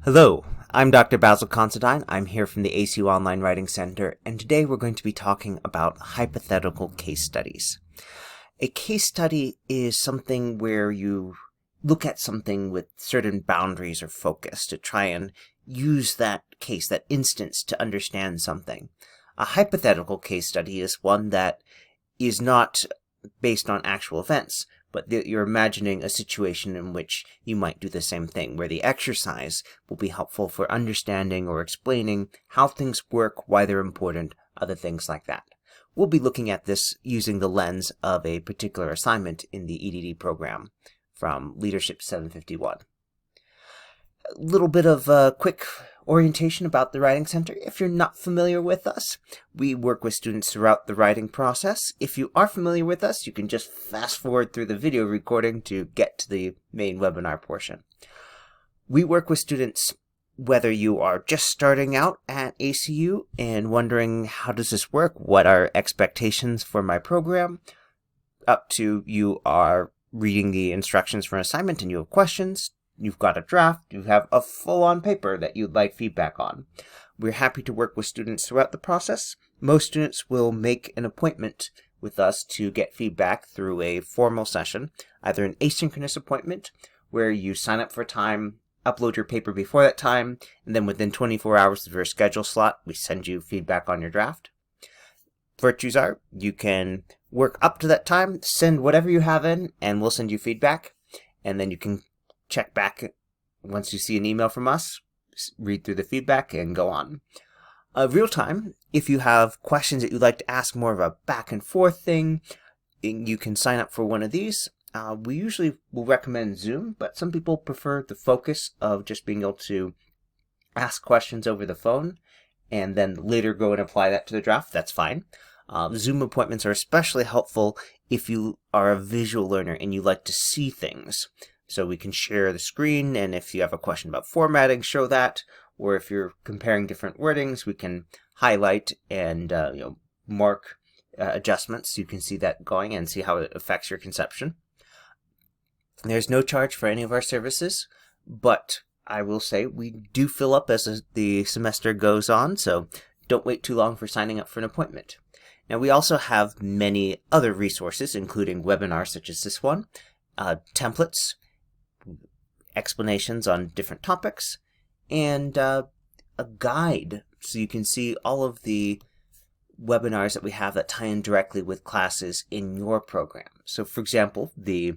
Hello, I'm Dr. Basil Considine. I'm here from the ACU Online Writing Center, and today we're going to be talking about hypothetical case studies. A case study is something where you look at something with certain boundaries or focus to try and use that case, that instance, to understand something. A hypothetical case study is one that is not based on actual events, but you're imagining a situation in which you might do the same thing, where the exercise will be helpful for understanding or explaining how things work, why they're important, other things like that. We'll be looking at this using the lens of a particular assignment in the EdD program from Leadership 751. A little bit of a quick orientation about the Writing Center. If you're not familiar with us, we work with students throughout the writing process. If you are familiar with us, you can just fast forward through the video recording to get to the main webinar portion. We work with students whether you are just starting out at ACU and wondering how does this work, what are expectations for my program, up to you are reading the instructions for an assignment and you have questions. You've got a draft, you have a full-on paper that you'd like feedback on. We're happy to work with students throughout the process. Most students will make an appointment with us to get feedback through a formal session, either an asynchronous appointment where you sign up for time, upload your paper before that time, and then within 24 hours of your schedule slot, we send you feedback on your draft. Virtues are, you can work up to that time, send whatever you have in, and we'll send you feedback, and then you can check back once you see an email from us, read through the feedback, and go on. Real time, if you have questions that you'd like to ask, more of a back and forth thing, you can sign up for one of these. We usually will recommend Zoom, but some people prefer the focus of just being able to ask questions over the phone and then later go and apply that to the draft. That's fine. Zoom appointments are especially helpful if you are a visual learner and you like to see things. So we can share the screen, and if you have a question about formatting, show that. Or if you're comparing different wordings, we can highlight and mark adjustments. You can see that going and see how it affects your conception. There's no charge for any of our services, but I will say we do fill up as the semester goes on, so don't wait too long for signing up for an appointment. Now, we also have many other resources, including webinars such as this one, templates, explanations on different topics, and a guide so you can see all of the webinars that we have that tie in directly with classes in your program. So for example, the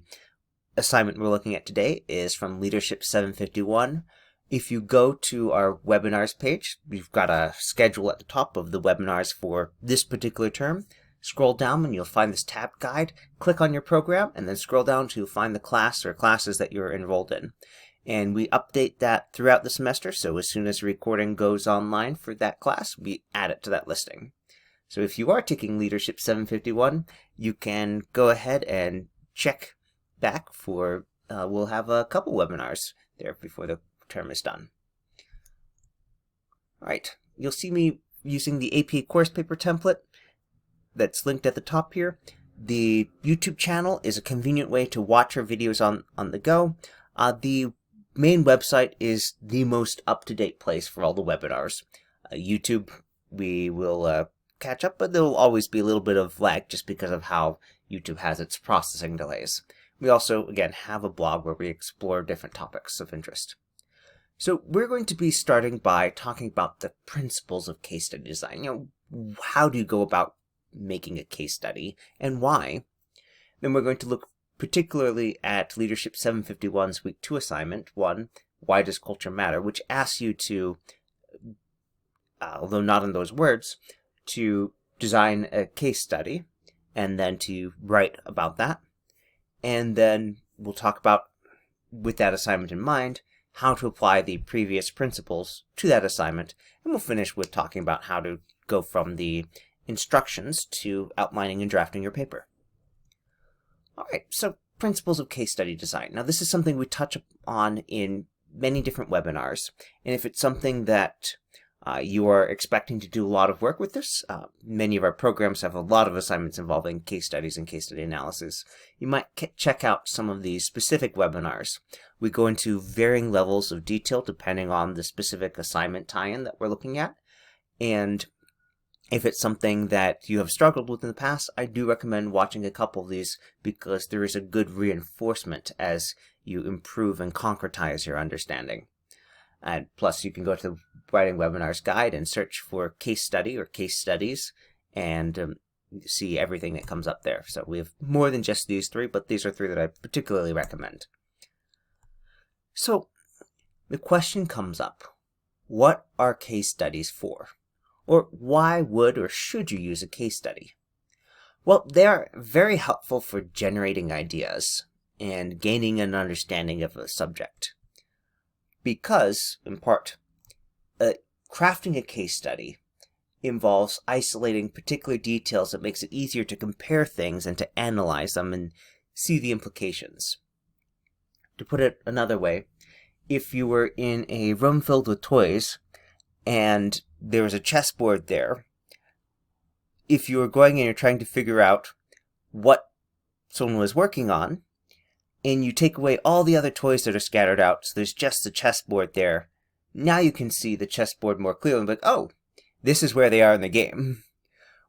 assignment we're looking at today is from Leadership 751. If you go to our webinars page, we've got a schedule at the top of the webinars for this particular term. Scroll down and you'll find this tab guide. Click on your program and then scroll down to find the class or classes that you're enrolled in. And we update that throughout the semester, so as soon as the recording goes online for that class, we add it to that listing. So if you are taking Leadership 751, you can go ahead and check back for, we'll have a couple webinars there before the term is done. All right, you'll see me using the AP course paper template that's linked at the top here. The YouTube channel is a convenient way to watch our videos on the go. The main website is the most up-to-date place for all the webinars. YouTube, we will catch up, but there will always be a little bit of lag just because of how YouTube has its processing delays. We also, again, have a blog where we explore different topics of interest. So we're going to be starting by talking about the principles of case study design. How do you go about making a case study and why? Then we're going to look particularly at Leadership 751's Week 2 assignment 1, Why Does Culture Matter, which asks you to, although not in those words, to design a case study and then to write about that. And then we'll talk about, with that assignment in mind, how to apply the previous principles to that assignment. And we'll finish with talking about how to go from the instructions to outlining and drafting your paper. All right, so principles of case study design. Now, this is something we touch on in many different webinars, and if it's something that You are expecting to do a lot of work with this. Many of our programs have a lot of assignments involving case studies and case study analysis. You might check out some of these specific webinars. We go into varying levels of detail depending on the specific assignment tie-in that we're looking at. And if it's something that you have struggled with in the past, I do recommend watching a couple of these because there is a good reinforcement as you improve and concretize your understanding. And plus, you can go to the Writing Webinars Guide and search for case study or case studies and see everything that comes up there. So we have more than just these three, but these are three that I particularly recommend. So the question comes up, what are case studies for? Or why would or should you use a case study? Well, they are very helpful for generating ideas and gaining an understanding of a subject. Because, in part, crafting a case study involves isolating particular details that makes it easier to compare things and to analyze them and see the implications. To put it another way, if you were in a room filled with toys and there was a chessboard there, if you were going in and trying to figure out what someone was working on, and you take away all the other toys that are scattered out, so there's just the chessboard there, now you can see the chessboard more clearly, like, oh, this is where they are in the game.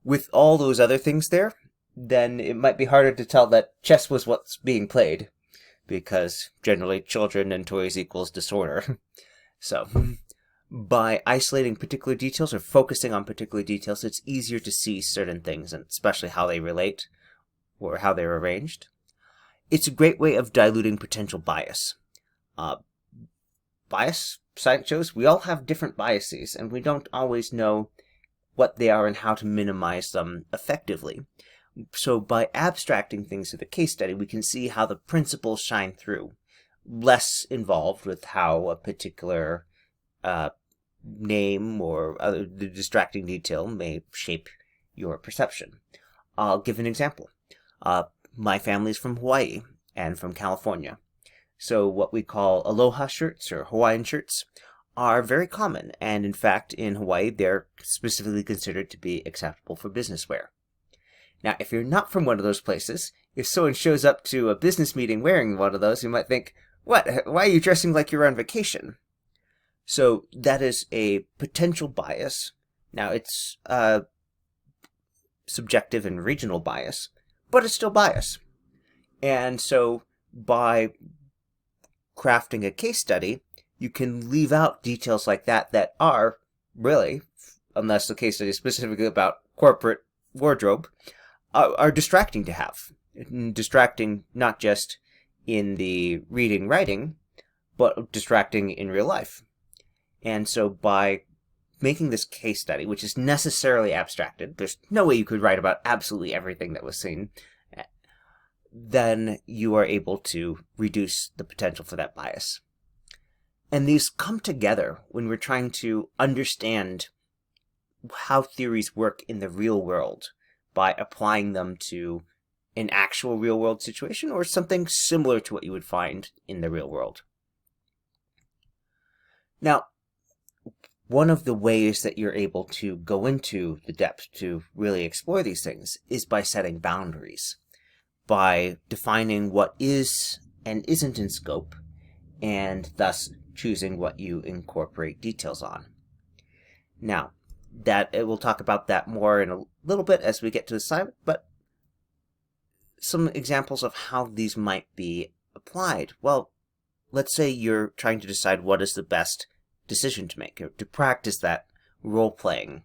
With all those other things there, then it might be harder to tell that chess was what's being played, because generally children and toys equals disorder. So, by isolating particular details or focusing on particular details, it's easier to see certain things, and especially how they relate or how they're arranged. It's a great way of diluting potential bias. Bias, science shows, we all have different biases, and we don't always know what they are and how to minimize them effectively. So by abstracting things to the case study, we can see how the principles shine through, less involved with how a particular name or other distracting detail may shape your perception. I'll give an example. My family's from Hawaii and from California. So what we call aloha shirts or Hawaiian shirts are very common, and in fact in Hawaii they're specifically considered to be acceptable for business wear. Now if you're not from one of those places, if someone shows up to a business meeting wearing one of those, you might think, what? Why are you dressing like you're on vacation? So that is a potential bias. Now it's subjective and regional bias, but it's still bias. And so by crafting a case study, you can leave out details like that that are really, unless the case study is specifically about corporate wardrobe, are distracting to have. Distracting not just in the reading, writing, but distracting in real life. And so by making this case study, which is necessarily abstracted, there's no way you could write about absolutely everything that was seen, then you are able to reduce the potential for that bias. And these come together when we're trying to understand how theories work in the real world by applying them to an actual real world situation or something similar to what you would find in the real world. Now, one of the ways that you're able to go into the depth to really explore these things is by setting boundaries, by defining what is and isn't in scope, and thus choosing what you incorporate details on. Now, we'll talk about that more in a little bit as we get to the assignment, but some examples of how these might be applied. Well, let's say you're trying to decide what is the best decision to make, or to practice that role-playing.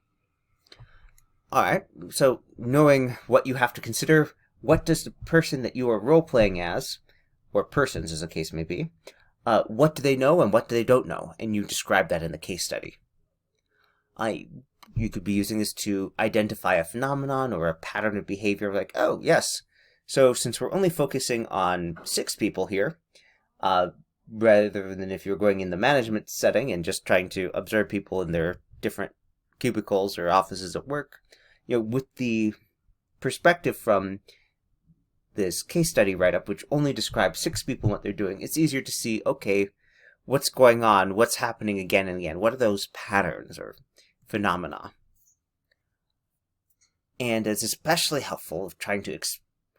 Alright, so knowing what you have to consider, what does the person that you are role-playing as, or persons as the case may be, what do they know and what do they don't know? And you describe that in the case study. You could be using this to identify a phenomenon or a pattern of behavior, like, oh, yes, so since we're only focusing on 6 people here, rather than if you're going in the management setting and just trying to observe people in their different cubicles or offices at work, with the perspective from this case study write-up, which only describes 6 people and what they're doing, it's easier to see, okay, what's going on, what's happening again and again, what are those patterns, or phenomena. And it's especially helpful if trying to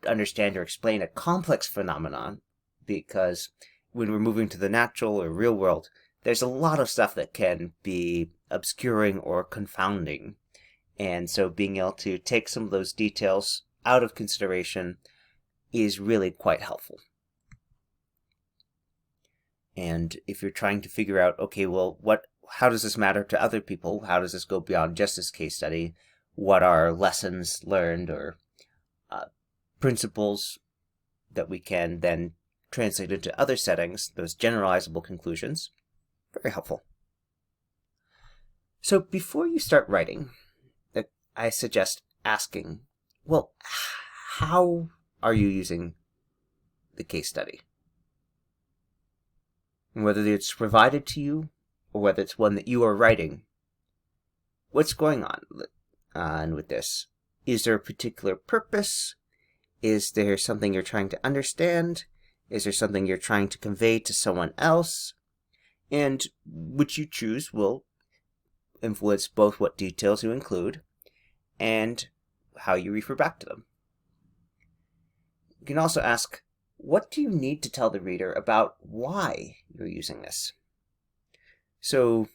understand or explain a complex phenomenon, because when we're moving to the natural or real world, there's a lot of stuff that can be obscuring or confounding. And so being able to take some of those details out of consideration is really quite helpful. And if you're trying to figure out, okay, well, how does this matter to other people? How does this go beyond just this case study? What are lessons learned or principles that we can then translate into other settings, those generalizable conclusions? Very helpful. So before you start writing, I suggest asking, well, how are you using the case study? And whether it's provided to you or whether it's one that you are writing, what's going on with this? Is there a particular purpose? Is there something you're trying to understand? Is there something you're trying to convey to someone else? And which you choose will influence both what details you include and how you refer back to them. You can also ask, what do you need to tell the reader about why you're using this? So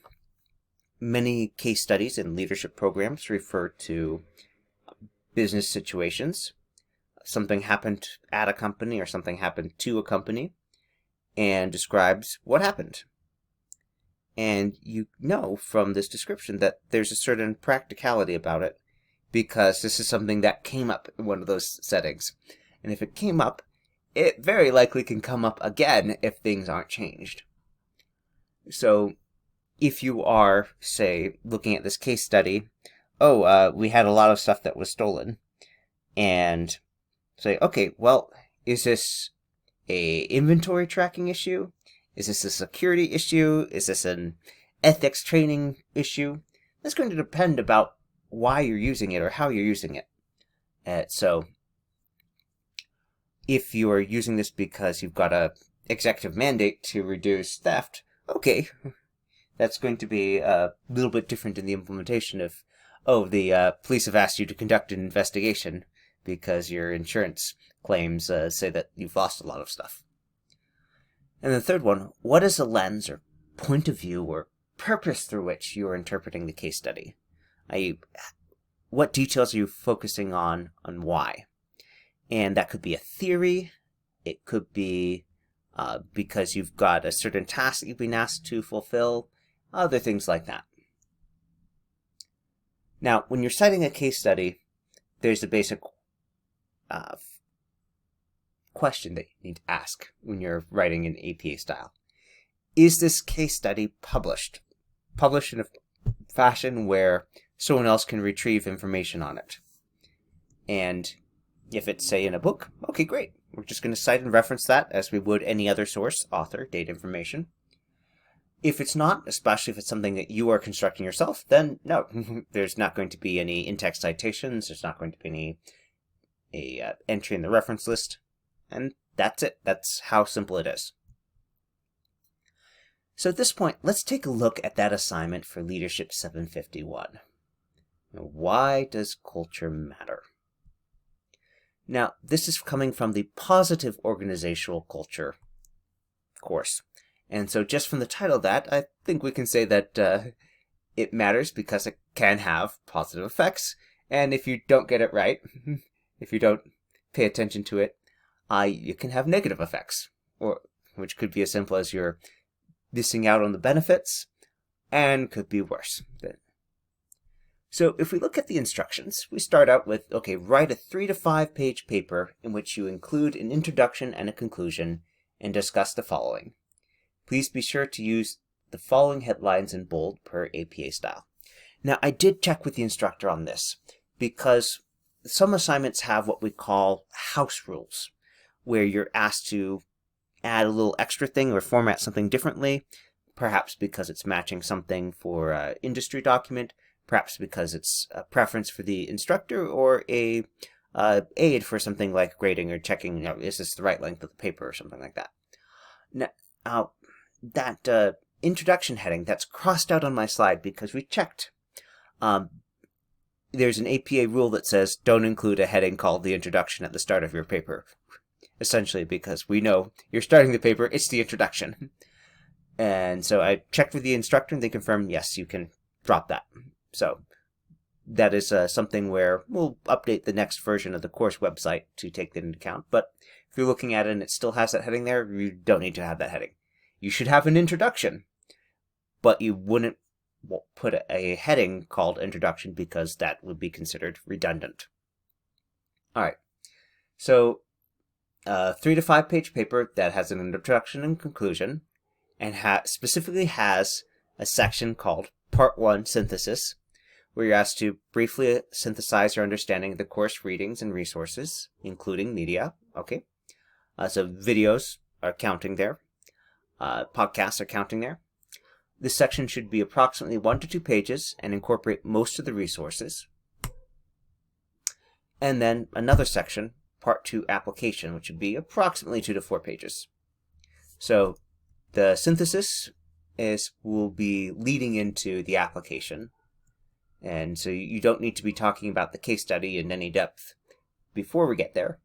many case studies and leadership programs refer to business situations. Something happened at a company or something happened to a company and describes what happened. And you know from this description that there's a certain practicality about it because this is something that came up in one of those settings. And if it came up, it very likely can come up again if things aren't changed. So if you are, say, looking at this case study, we had a lot of stuff that was stolen, and say, okay, well, is this a inventory tracking issue? Is this a security issue? Is this an ethics training issue? That's going to depend about why you're using it or how you're using it. So if you are using this because you've got a executive mandate to reduce theft, okay, that's going to be a little bit different in the implementation of, the police have asked you to conduct an investigation because your insurance claims say that you've lost a lot of stuff. And the third one, what is the lens or point of view or purpose through which you are interpreting the case study? What details are you focusing on why? And that could be a theory. It could be because you've got a certain task that you've been asked to fulfill, other things like that. Now, when you're citing a case study, there's a basic question that you need to ask when you're writing in APA style. Is this case study published? Published in a fashion where someone else can retrieve information on it. And if it's, say, in a book, okay, great. We're just going to cite and reference that as we would any other source, author, date information. If it's not, especially if it's something that you are constructing yourself, then no, there's not going to be any in-text citations. There's not going to be any entry in the reference list. And that's it. That's how simple it is. So at this point, let's take a look at that assignment for Leadership 751. Now, why does culture matter? Now, this is coming from the positive organizational culture course. And so just from the title of that, I think we can say that it matters because it can have positive effects. And if you don't get it right, if you don't pay attention to it, you can have negative effects, which could be as simple as you're missing out on the benefits, and could be worse. So if we look at the instructions, we start out with, okay, write a 3 to 5 page paper in which you include an introduction and a conclusion and discuss the following. Please be sure to use the following headlines in bold per APA style. Now, I did check with the instructor on this because some assignments have what we call house rules, where you're asked to add a little extra thing or format something differently, perhaps because it's matching something for an industry document, perhaps because it's a preference for the instructor or a aid for something like grading or checking, is this the right length of the paper or something like that. Now, that introduction heading, that's crossed out on my slide because we checked. There's an APA rule that says don't include a heading called the introduction at the start of your paper. Essentially because we know you're starting the paper, it's the introduction. And so I checked with the instructor and they confirmed, yes, you can drop that. So that is something where we'll update the next version of the course website to take that into account. But if you're looking at it and it still has that heading there, you don't need to have that heading. You should have an introduction, but you wouldn't put a heading called introduction because that would be considered redundant. All right. So 3 to 5 page paper that has an introduction and conclusion and specifically has a section called Part 1 Synthesis, where you're asked to briefly synthesize your understanding of the course readings and resources, including media. Okay. So videos are counting there. Podcasts are counting there. This section should be approximately 1 to 2 pages and incorporate most of the resources. And then another section, Part 2 Application, which would be approximately 2 to 4 pages. So the synthesis will be leading into the application. And so you don't need to be talking about the case study in any depth before we get there.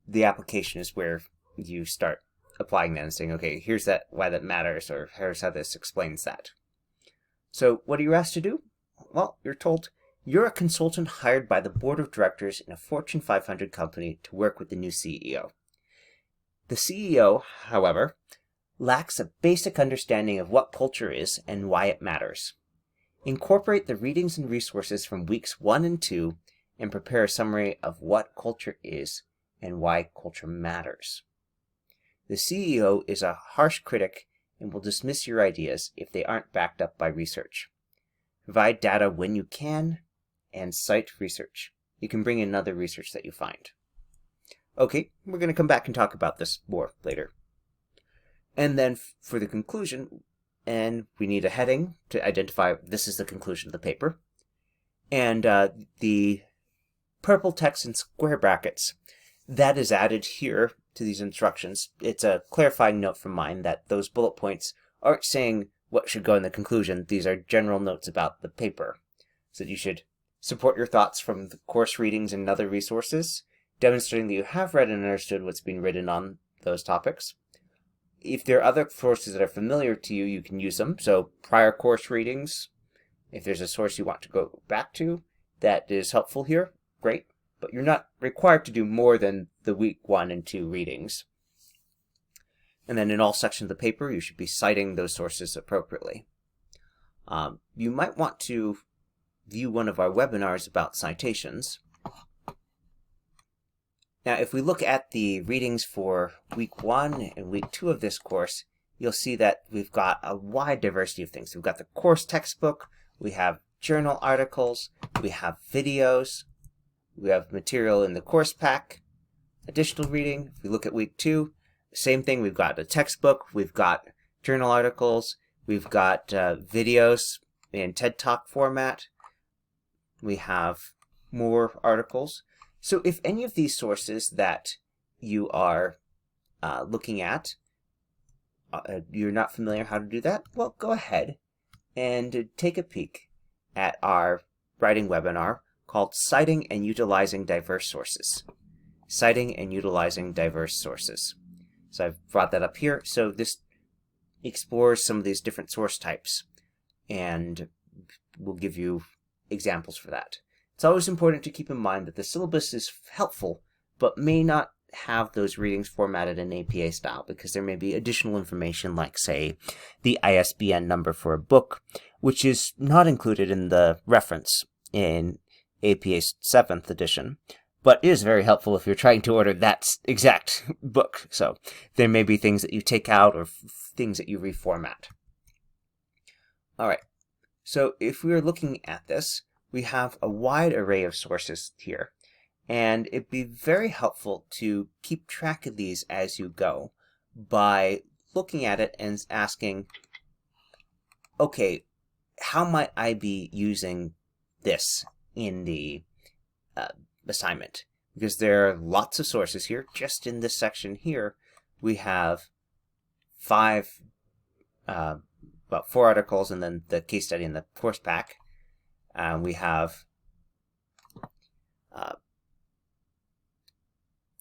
The application is where you start applying that and saying, okay, here's why that matters, or here's how this explains that. So what are you asked to do? Well, you're told you're a consultant hired by the board of directors in a Fortune 500 company to work with the new CEO. The CEO, however, lacks a basic understanding of what culture is and why it matters. Incorporate the readings and resources from weeks 1 and 2 and prepare a summary of what culture is and why culture matters. The CEO is a harsh critic and will dismiss your ideas if they aren't backed up by research. Provide data when you can and cite research. You can bring in other research that you find. Okay, we're going to come back and talk about this more later. And then for the conclusion, and we need a heading to identify this is the conclusion of the paper. And the purple text in square brackets, that is added here to these instructions. It's a clarifying note from mine that those bullet points aren't saying what should go in the conclusion. These are general notes about the paper. So that you should support your thoughts from the course readings and other resources, demonstrating that you have read and understood what's been written on those topics. If there are other sources that are familiar to you, you can use them. So prior course readings, if there's a source you want to go back to that is helpful here, great. But you're not required to do more than the week 1 and 2 readings. And then in all sections of the paper, you should be citing those sources appropriately. You might want to view one of our webinars about citations. Now, if we look at the readings for week 1 and week 2 of this course, you'll see that we've got a wide diversity of things. We've got the course textbook, we have journal articles, we have videos, we have material in the course pack, additional reading. If we look at week 2, same thing. We've got a textbook, we've got journal articles, we've got videos in TED Talk format, we have more articles. So if any of these sources that you are looking at, you're not familiar how to do that, well, go ahead and take a peek at our writing webinar called Citing and Utilizing Diverse Sources. Citing and Utilizing Diverse Sources. So I've brought that up here. So this explores some of these different source types and will give you examples for that. It's always important to keep in mind that the syllabus is helpful, but may not have those readings formatted in APA style because there may be additional information like, say, the ISBN number for a book, which is not included in the reference in APA's 7th edition, but is very helpful if you're trying to order that exact book. So there may be things that you take out or things that you reformat. All right, so if we are looking at this, we have a wide array of sources here, and it'd be very helpful to keep track of these as you go by looking at it and asking, okay, how might I be using this in the assignment? Because there are lots of sources here. Just in this section here, we have about 4 articles and then the case study in the course pack. We have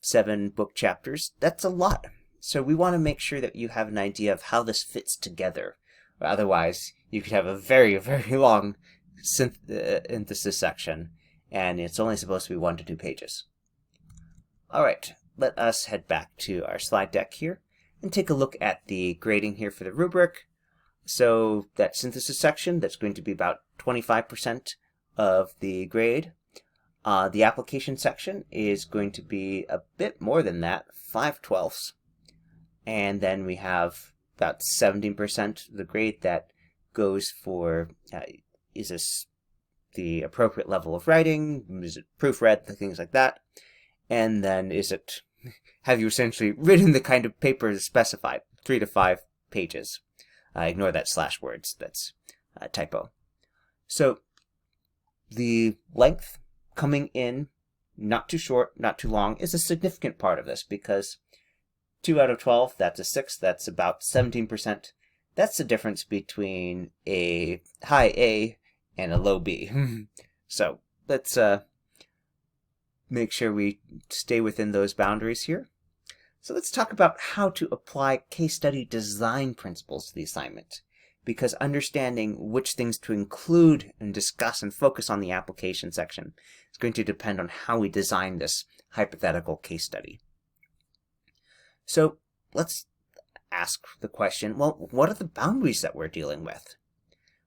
7 book chapters. That's a lot. So we want to make sure that you have an idea of how this fits together. Otherwise, you could have a very, very long synthesis section, and it's only supposed to be 1 to 2 pages. All right, let us head back to our slide deck here and take a look at the grading here for the rubric. So that synthesis section, that's going to be about 25% of the grade. The application section is going to be a bit more than that, 5/12. And then we have about 17% of the grade that goes for, is this the appropriate level of writing? Is it proofread? Things like that. And then have you essentially written the kind of paper specified? 3 to 5 pages. Ignore that /words, that's a typo. So the length coming in, not too short, not too long, is a significant part of this, because 2 out of 12, that's a 6, that's about 17%. That's the difference between a high A and a low B. So let's make sure we stay within those boundaries here. So let's talk about how to apply case study design principles to the assignment, because understanding which things to include and discuss and focus on the application section is going to depend on how we design this hypothetical case study. So let's ask the question, well, what are the boundaries that we're dealing with?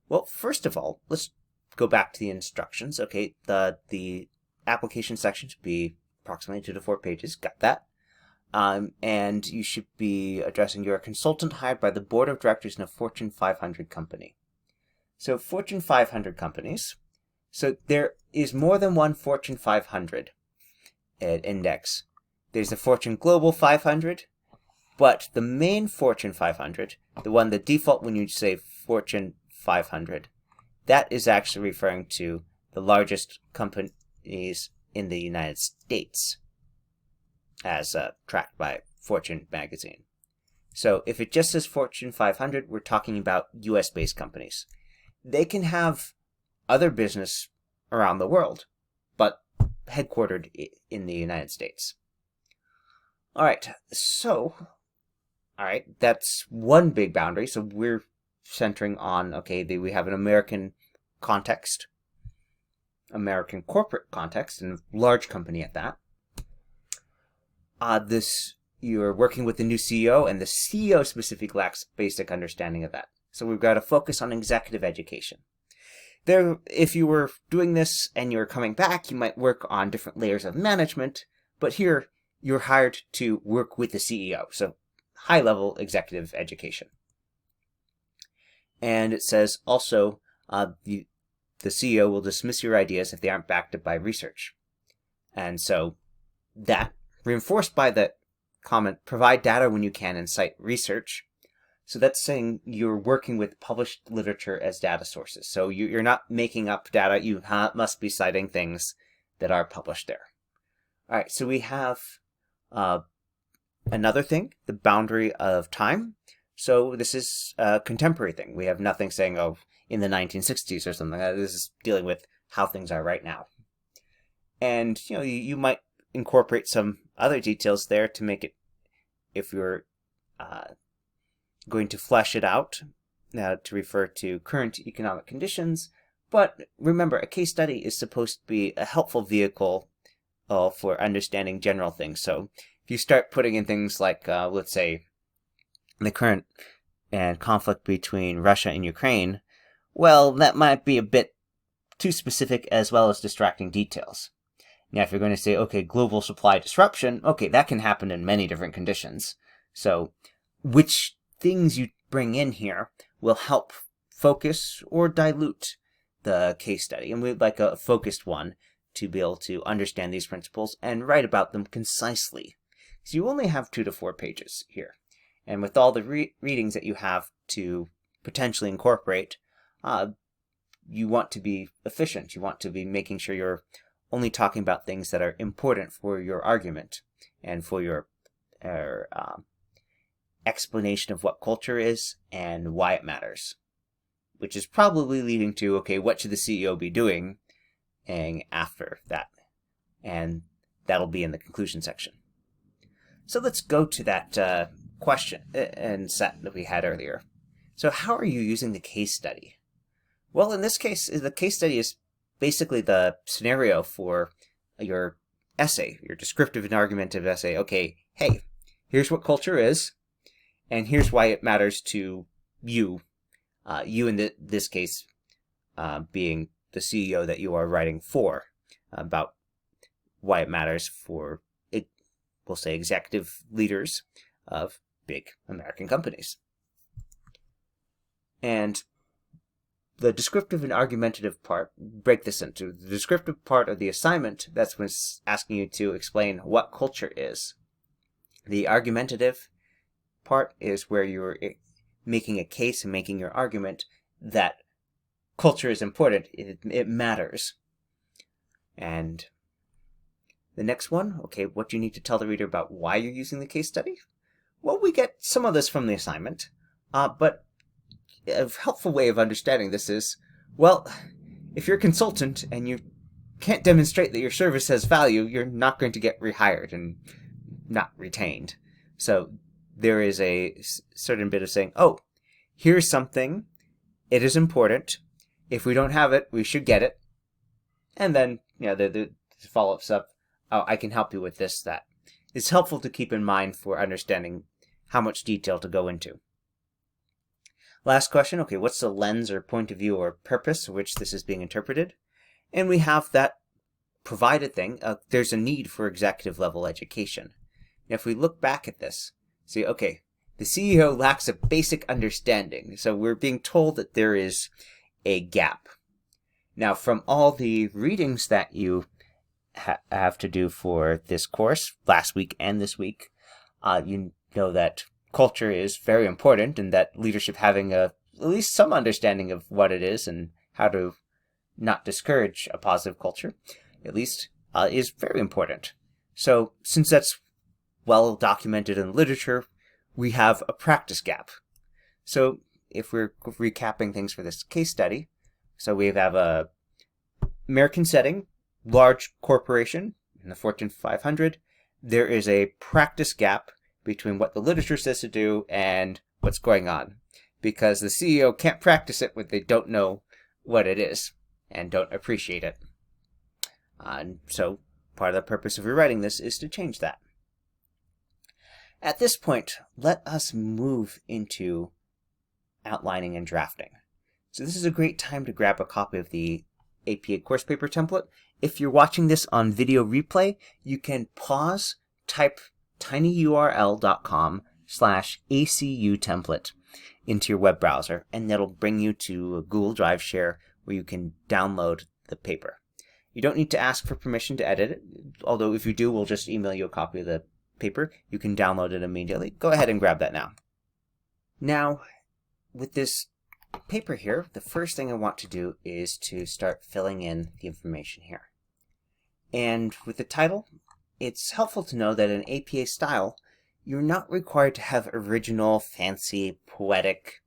Well, first of all, let's go back to the instructions. Okay, the application section should be approximately 2 to 4 pages. Got that? And you should be addressing you're a consultant hired by the board of directors in a Fortune 500 company. So Fortune 500 companies. So there is more than one Fortune 500 index. There's the Fortune Global 500, but the main Fortune 500, the one that default when you say Fortune 500, that is actually referring to the largest companies in the United States, as tracked by Fortune magazine. So if it just says Fortune 500, we're talking about US-based companies. They can have other business around the world, but headquartered in the United States. All right, that's one big boundary. So we're centering on, okay, we have an American context, American corporate context, and a large company at that. You're working with the new CEO, and the CEO specifically lacks basic understanding of that. So we've got to focus on executive education. If you were doing this and you're coming back, you might work on different layers of management, but here you're hired to work with the CEO, so high-level executive education. And it says also the CEO will dismiss your ideas if they aren't backed up by research. And so that, reinforced by the comment, provide data when you can and cite research. So that's saying you're working with published literature as data sources. So you're not making up data. You must be citing things that are published there. All right, so we have another thing, the boundary of time. So this is a contemporary thing. We have nothing saying, oh, in the 1960s or something. This is dealing with how things are right now. And, you might incorporate some other details there to make it, if you're going to flesh it out, to refer to current economic conditions. But remember, a case study is supposed to be a helpful vehicle for understanding general things. So if you start putting in things like, let's say, the current conflict between Russia and Ukraine, well, that might be a bit too specific as well as distracting details. Now, if you're going to say, okay, global supply disruption, okay, that can happen in many different conditions. So which things you bring in here will help focus or dilute the case study. And we'd like a focused one to be able to understand these principles and write about them concisely. So you only have 2 to 4 pages here. And with all the readings that you have to potentially incorporate, you want to be efficient. You want to be making sure you're only talking about things that are important for your argument and for your explanation of what culture is and why it matters. which is probably leading to, okay, what should the CEO be doing after that? And that'll be in the conclusion section. So let's go to that question and set that we had earlier. So how are you using the case study? Well, in this case, the case study is basically the scenario for your essay, your descriptive and argumentative essay. Okay, hey, here's what culture is, and here's why it matters to you. You in this case being the CEO that you are writing for, about why it matters for, we'll say, executive leaders of big American companies. And the descriptive and argumentative part, break this into the descriptive part of the assignment. That's when it's asking you to explain what culture is. The argumentative part is where you're making a case and making your argument that culture is important. It matters. And the next one, okay, what do you need to tell the reader about why you're using the case study? Well, we get some of this from the assignment, but a helpful way of understanding this is, well, if you're a consultant and you can't demonstrate that your service has value, you're not going to get rehired and not retained. So there is a certain bit of saying, oh, here's something, it is important, if we don't have it, we should get it. And then, the follow-ups up, oh, I can help you with this, that. It's helpful to keep in mind for understanding how much detail to go into. Last question, okay, what's the lens or point of view or purpose which this is being interpreted? And we have that provided thing, there's a need for executive level education. Now, if we look back at this, see, okay, the CEO lacks a basic understanding. So we're being told that there is a gap. Now, from all the readings that you have to do for this course, last week and this week, you know that culture is very important and that leadership having at least some understanding of what it is and how to not discourage a positive culture, at least, is very important. So since that's well documented in literature, we have a practice gap. So if we're recapping things for this case study, so we have a American setting, large corporation in the Fortune 500, there is a practice gap between what the literature says to do and what's going on, because the CEO can't practice it when they don't know what it is and don't appreciate it. And so part of the purpose of rewriting this is to change that. At this point, let us move into outlining and drafting. So this is a great time to grab a copy of the APA course paper template. If you're watching this on video replay, you can pause, type tinyurl.com/ACU template into your web browser, and that'll bring you to a Google Drive share where you can download the paper. You don't need to ask for permission to edit it, although if you do, we'll just email you a copy of the paper. You can download it immediately. Go ahead and grab that now. Now, with this paper here, the first thing I want to do is to start filling in the information here. And with the title, it's helpful to know that in APA style, you're not required to have original, fancy, poetic,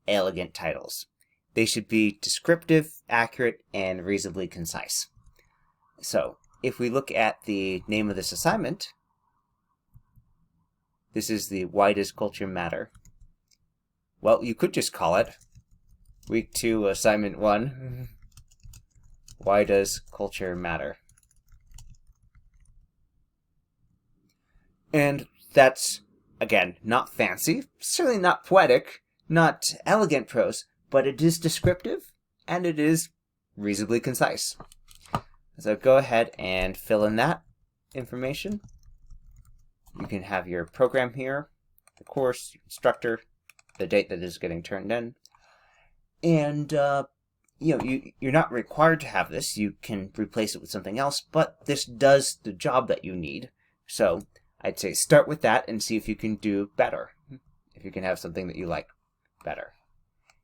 elegant titles. They should be descriptive, accurate, and reasonably concise. So, if we look at the name of this assignment, this is the Why Does Culture Matter? Well, you could just call it Week 2, Assignment 1, Why Does Culture Matter? And that's, again, not fancy, certainly not poetic, not elegant prose, but it is descriptive and it is reasonably concise. So go ahead and fill in that information. You can have your program here, the course, instructor, the date that is getting turned in. And, you're not required to have this. You can replace it with something else, but this does the job that you need. So I'd say start with that and see if you can do better, if you can have something that you like better.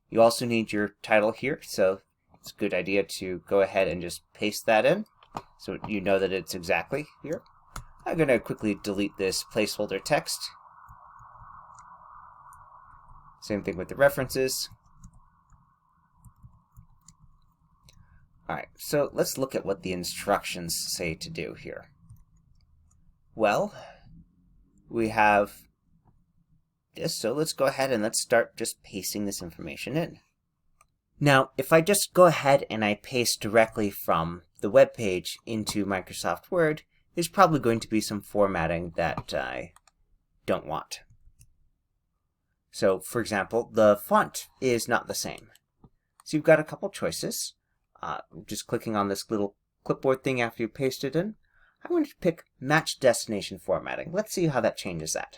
You also need your title here, so it's a good idea to go ahead and just paste that in so you know that it's exactly here. I'm going to quickly delete this placeholder text. Same thing with the references. Alright, so let's look at what the instructions say to do here. Well, we have this, so let's go ahead and let's start just pasting this information in. Now, if I just go ahead and I paste directly from the web page into Microsoft Word, there's probably going to be some formatting that I don't want. So, for example, the font is not the same. So you've got a couple choices. Just clicking on this little clipboard thing after you paste it in. I'm going to pick Match Destination Formatting. Let's see how that changes that.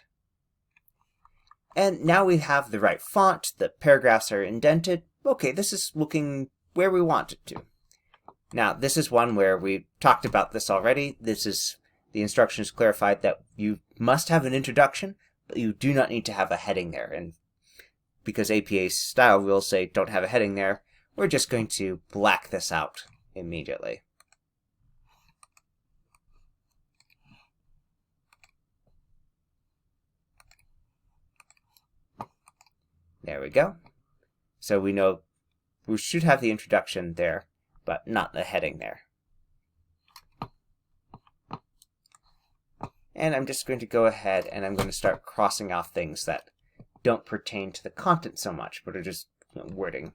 And now we have the right font, the paragraphs are indented. Okay, this is looking where we want it to. Now, this is one where we talked about this already. This is, the instructions clarified that you must have an introduction, but you do not need to have a heading there. And because APA style rules say don't have a heading there, we're just going to black this out immediately. There we go. So we know we should have the introduction there, but not the heading there. And I'm just going to go ahead and I'm going to start crossing off things that don't pertain to the content so much, but are just wording.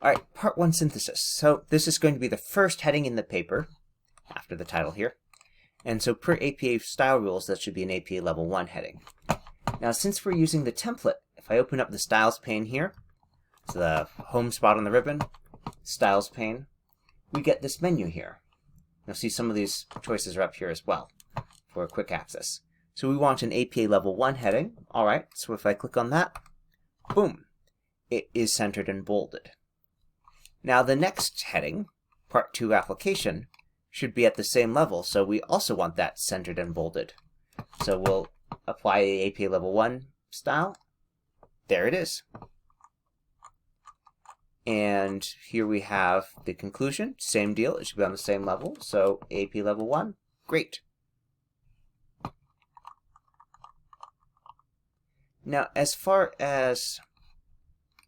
Alright, part 1 synthesis. So this is going to be the first heading in the paper, after the title here. And so per APA style rules, that should be an APA level 1 heading. Now since we're using the template, if I open up the styles pane here, so the home spot on the ribbon, styles pane, we get this menu here. You'll see some of these choices are up here as well for quick access. So we want an APA level 1 heading. Alright, so if I click on that, boom, it is centered and bolded. Now the next heading, Part 2 Application, should be at the same level, so we also want that centered and bolded. So we'll apply the APA Level 1 style. There it is. And here we have the conclusion. Same deal, it should be on the same level, so APA Level 1, great. Now as far as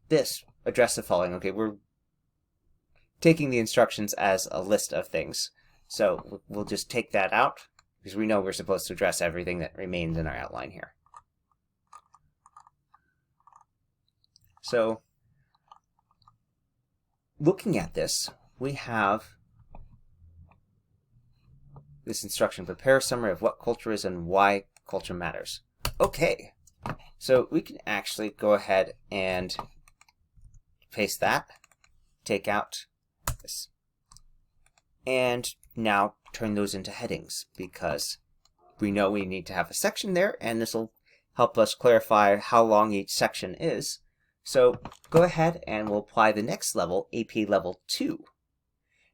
this, address the following, okay, we're taking the instructions as a list of things. So we'll just take that out because we know we're supposed to address everything that remains in our outline here. So looking at this, we have this instruction, prepare a summary of what culture is and why culture matters. Okay, so we can actually go ahead and paste that, take out this, and now turn those into headings because we know we need to have a section there, and this will help us clarify how long each section is. So go ahead and we'll apply the next level, AP Level 2.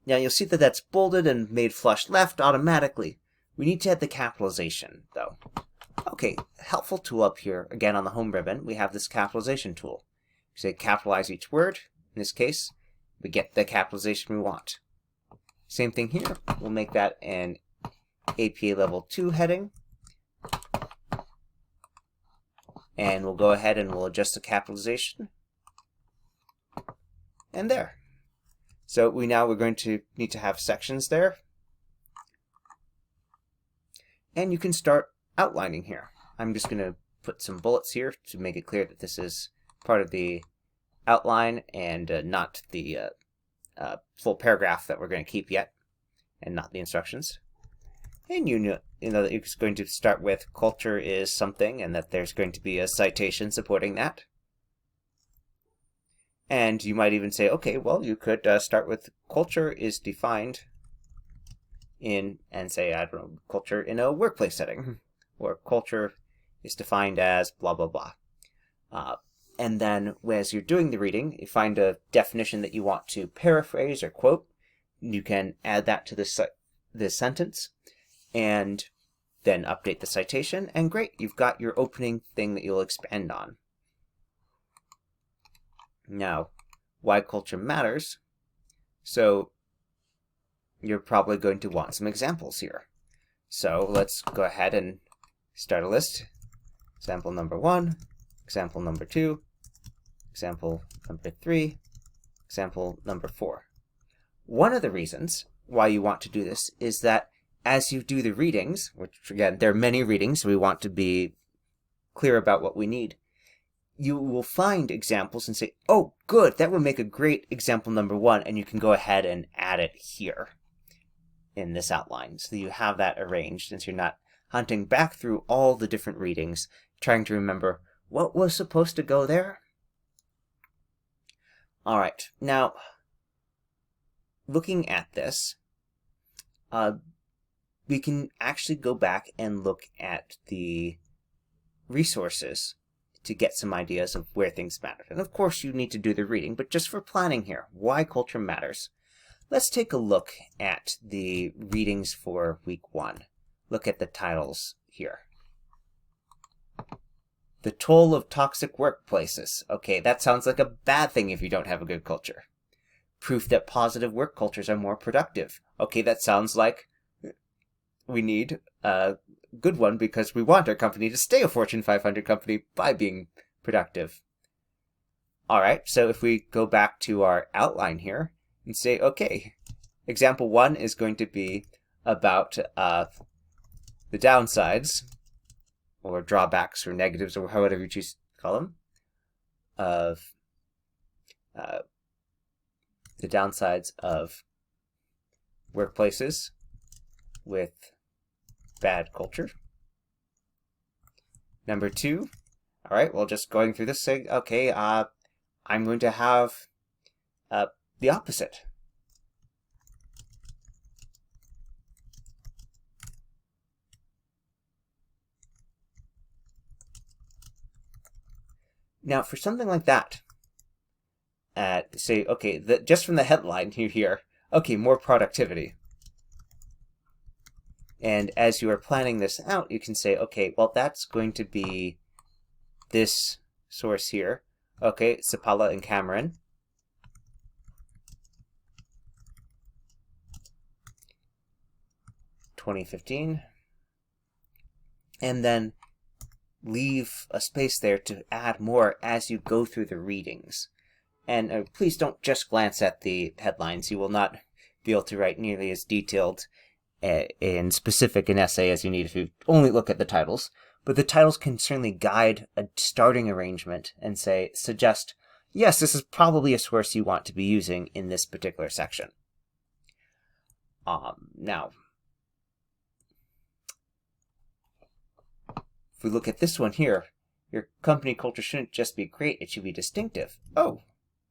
Now you'll see that that's bolded and made flush left automatically. We need to add the capitalization though. Okay, helpful tool up here, again on the home ribbon, we have this capitalization tool. We say capitalize each word. In this case, we get the capitalization we want. Same thing here, we'll make that an APA Level 2 heading. And we'll go ahead and we'll adjust the capitalization. And there. So we're going to need to have sections there. And you can start outlining here. I'm just going to put some bullets here to make it clear that this is part of the outline and not the full paragraph that we're going to keep yet, and not the instructions. And you know that it's going to start with culture is something, and that there's going to be a citation supporting that. And you might even say, okay, well, you could start with culture is defined in, and say, I don't know, culture in a workplace setting, or culture is defined as blah, blah, blah. And then as you're doing the reading, you find a definition that you want to paraphrase or quote. You can add that to this sentence and then update the citation. And great, you've got your opening thing that you'll expand on. Now, why culture matters. So you're probably going to want some examples here. So let's go ahead and start a list. Example number 1, example number 2, example number 3, example number 4. One of the reasons why you want to do this is that as you do the readings, which again, there are many readings, so we want to be clear about what we need, you will find examples and say, oh, good, that would make a great example number 1, and you can go ahead and add it here in this outline. So you have that arranged, since you're not hunting back through all the different readings, trying to remember what was supposed to go there. All right, now, looking at this, we can actually go back and look at the resources to get some ideas of where things matter. And of course, you need to do the reading, but just for planning here, why culture matters. Let's take a look at the readings for week 1. Look at the titles here. The toll of toxic workplaces. Okay, that sounds like a bad thing if you don't have a good culture. Proof that positive work cultures are more productive. Okay, that sounds like we need a good one because we want our company to stay a Fortune 500 company by being productive. All right, so if we go back to our outline here and say, okay, example 1 is going to be about the downsides, or drawbacks, or negatives, or however you choose to call them, of the downsides of workplaces with bad culture. Number 2, all right, well, just going through this, saying, okay, I'm going to have the opposite. Now, for something like that, say, okay, just from the headline you hear, okay, more productivity. And as you are planning this out, you can say, okay, well, that's going to be this source here. Okay, Sapala and Cameron. (2015). And then leave a space there to add more as you go through the readings. And please don't just glance at the headlines. You will not be able to write nearly as detailed and specific an essay as you need if you only look at the titles. But the titles can certainly guide a starting arrangement and suggest, yes, this is probably a source you want to be using in this particular section. Now, if we look at this one here, your company culture shouldn't just be great, it should be distinctive. Oh,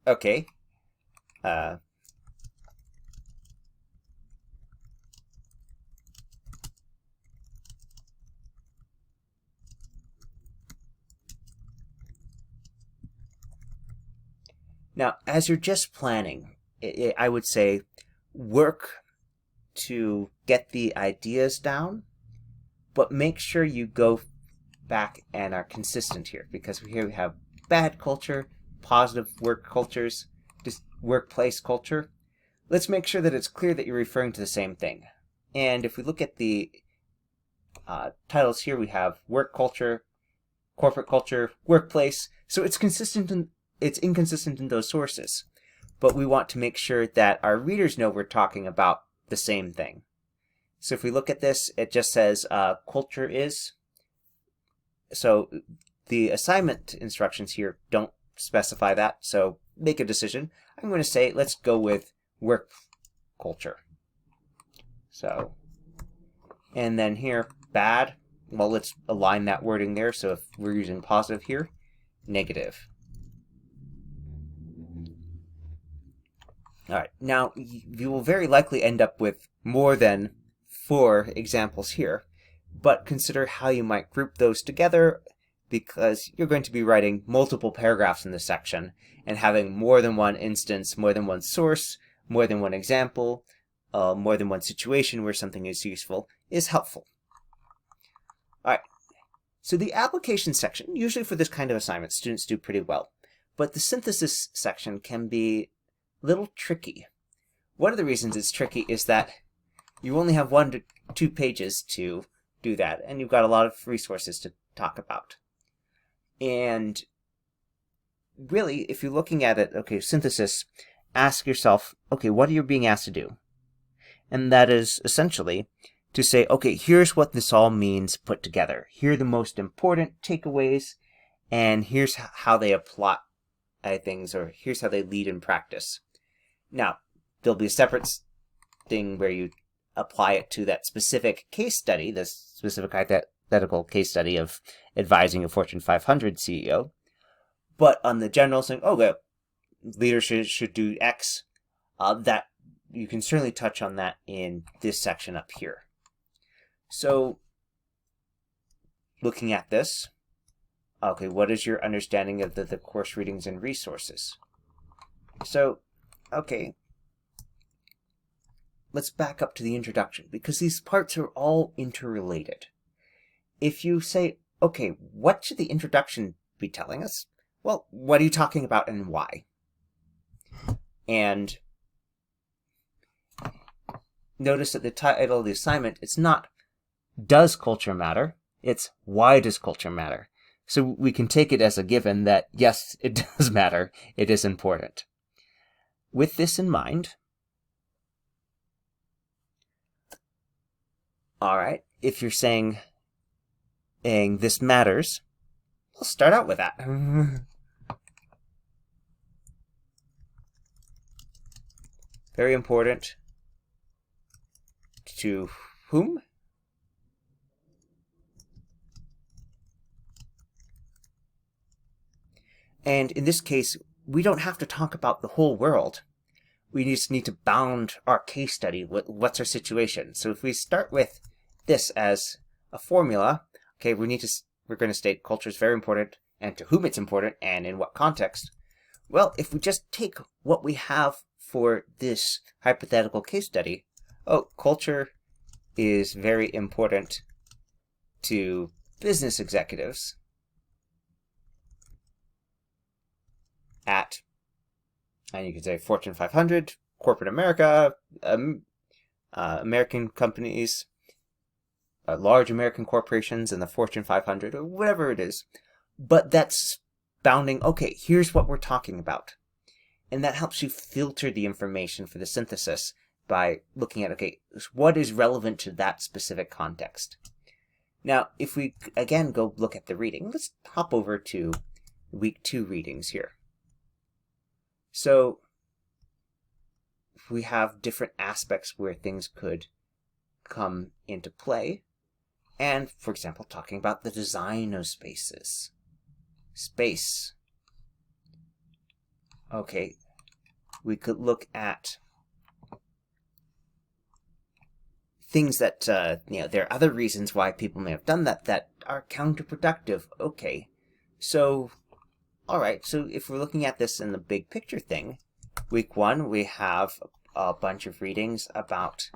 okay. Now, as you're just planning, I would say work to get the ideas down, but make sure you go back and are consistent here, because here we have bad culture, positive work cultures, just workplace culture. Let's make sure that it's clear that you're referring to the same thing. And if we look at the titles here, we have work culture, corporate culture, workplace. So it's consistent and it's inconsistent in those sources. But we want to make sure that our readers know we're talking about the same thing. So if we look at this, it just says culture is. So the assignment instructions here don't specify that, so make a decision. I'm going to say, let's go with work culture. So, and then here, bad. Well, let's align that wording there. So if we're using positive here, negative. All right, now you will very likely end up with more than 4 examples here, but consider how you might group those together, because you're going to be writing multiple paragraphs in this section, and having more than one instance, more than one source, more than one example, more than one situation where something is useful is helpful. All right, so the application section, usually for this kind of assignment, students do pretty well, but the synthesis section can be a little tricky. One of the reasons it's tricky is that you only have 1 to 2 pages to do that, and you've got a lot of resources to talk about. And really, if you're looking at it, okay, synthesis, ask yourself, okay, what are you being asked to do? And that is essentially to say, okay, here's what this all means put together. Here are the most important takeaways, and here's how they apply things, or here's how they lead in practice. Now, there'll be a separate thing where you apply it to that specific case study, this specific hypothetical case study of advising a Fortune 500 CEO. But on the general saying, oh, well, leaders should do X, that you can certainly touch on that in this section up here. So, looking at this, okay, what is your understanding of the course readings and resources? So, okay, let's back up to the introduction, because these parts are all interrelated. If you say, okay, what should the introduction be telling us? Well, what are you talking about and why? And notice that the title of the assignment, it's not, does culture matter? It's, why does culture matter? So we can take it as a given that, yes, it does matter. It is important. With this in mind, all right, if you're saying this matters, we'll start out with that. Very important. To whom? And in this case, we don't have to talk about the whole world. We just need to bound our case study with what's our situation. So if we start with this as a formula, okay, we're going to state culture is very important, and to whom it's important, and in what context. Well, if we just take what we have for this hypothetical case study, oh, culture is very important to business executives at, and you could say Fortune 500, corporate America, American companies, large American corporations in the Fortune 500, or whatever it is. But that's bounding, okay, here's what we're talking about. And that helps you filter the information for the synthesis by looking at, okay, what is relevant to that specific context. Now, if we, again, go look at the reading, let's hop over to week 2 readings here. So we have different aspects where things could come into play. And, for example, talking about the design of spaces. Space. Okay, we could look at things that, there are other reasons why people may have done that are counterproductive. Okay, so, alright, so if we're looking at this in the big picture thing, week 1 we have a bunch of readings about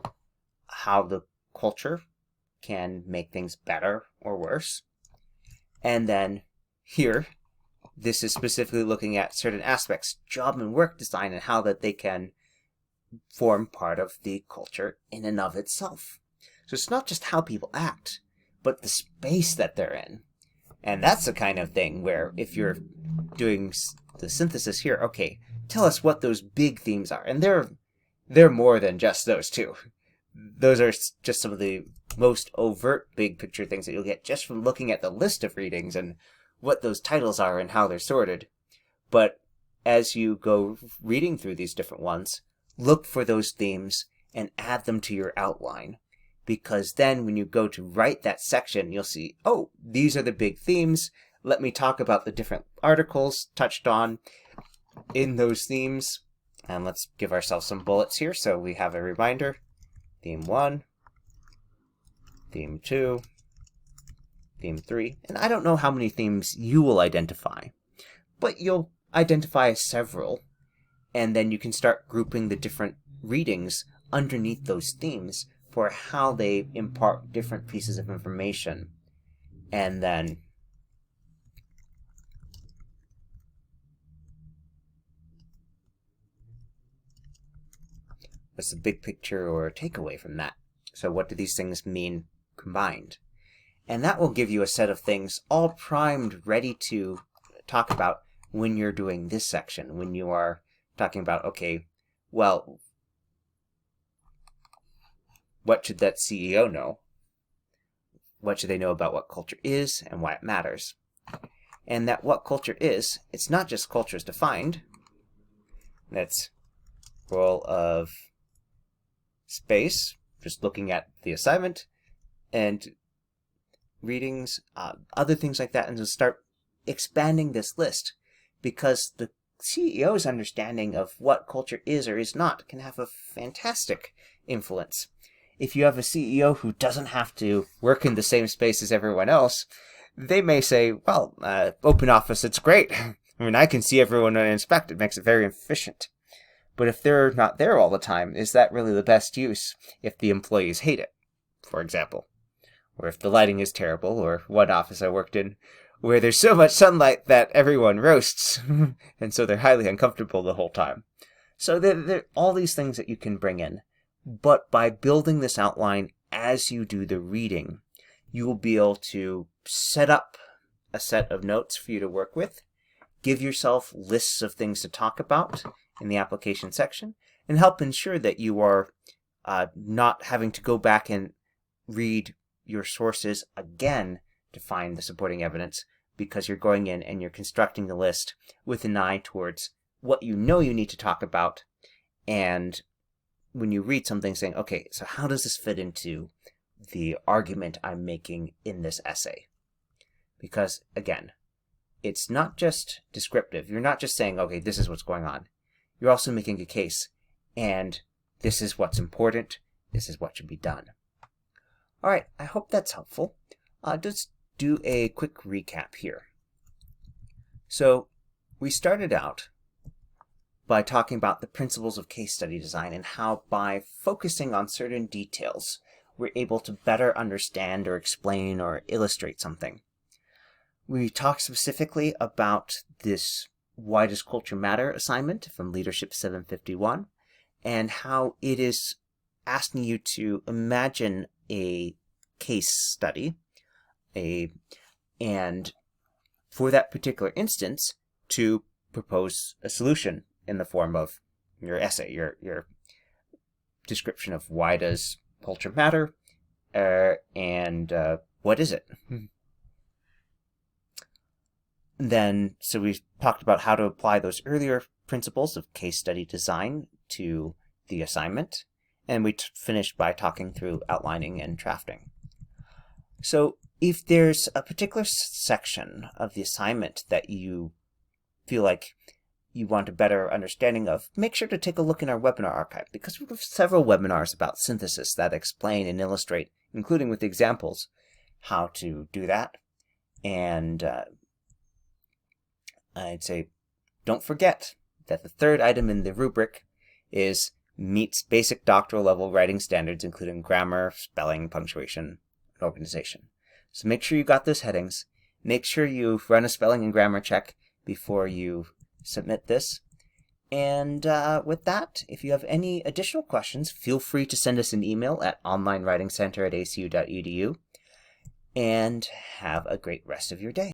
how the culture can make things better or worse. And then here, this is specifically looking at certain aspects, job and work design, and how that they can form part of the culture in and of itself. So it's not just how people act, but the space that they're in. And that's the kind of thing where if you're doing the synthesis here, okay, tell us what those big themes are. And they're more than just those two. Those are just some of the most overt big picture things that you'll get just from looking at the list of readings and what those titles are and how they're sorted. But as you go reading through these different ones, look for those themes and add them to your outline. Because then when you go to write that section, you'll see, oh, these are the big themes. Let me talk about the different articles touched on in those themes. And let's give ourselves some bullets here so we have a reminder. Theme 1, Theme 2, Theme 3. And I don't know how many themes you will identify, but you'll identify several. And then you can start grouping the different readings underneath those themes for how they impart different pieces of information. And then what's the big picture or takeaway from that? So what do these things mean combined? And that will give you a set of things all primed, ready to talk about when you're doing this section, when you are talking about, okay, well, what should that CEO know? What should they know about what culture is and why it matters? And that what culture is, it's not just culture is defined. That's role of space, just looking at the assignment, and readings, other things like that, and to start expanding this list, because the CEO's understanding of what culture is or is not can have a fantastic influence. If you have a CEO who doesn't have to work in the same space as everyone else, they may say, well, open office, it's great. I mean, I can see everyone and inspect. It makes it very efficient. But if they're not there all the time, is that really the best use if the employees hate it, for example? Or if the lighting is terrible, or one office I worked in where there's so much sunlight that everyone roasts, and so they're highly uncomfortable the whole time. So there are all these things that you can bring in. But by building this outline as you do the reading, you will be able to set up a set of notes for you to work with, give yourself lists of things to talk about in the application section, and help ensure that you are not having to go back and read your sources again to find the supporting evidence, because you're going in and you're constructing the list with an eye towards what you know you need to talk about, and when you read something saying, okay, so how does this fit into the argument I'm making in this essay? Because, again, it's not just descriptive. You're not just saying, okay, this is what's going on. You're also making a case, and this is what's important. This is what should be done. All right, I hope that's helpful. Just do a quick recap here. So we started out by talking about the principles of case study design and how by focusing on certain details, we're able to better understand or explain or illustrate something. We talked specifically about this Why Does Culture Matter assignment from Leadership 751 and how it is asking you to imagine a case study, and for that particular instance, to propose a solution in the form of your essay, your description of why does culture matter, and what is it? Then, so we talked about how to apply those earlier principles of case study design to the assignment, and we finished by talking through outlining and drafting. So if there's a particular section of the assignment that you feel like you want a better understanding of, make sure to take a look in our webinar archive, because we have several webinars about synthesis that explain and illustrate, including with examples, how to do that. And I'd say, don't forget that the third item in the rubric is meets basic doctoral level writing standards, including grammar, spelling, punctuation, and organization. So make sure you got those headings. Make sure you run a spelling and grammar check before you submit this. And with that, if you have any additional questions, feel free to send us an email at onlinewritingcenter@acu.edu. And have a great rest of your day.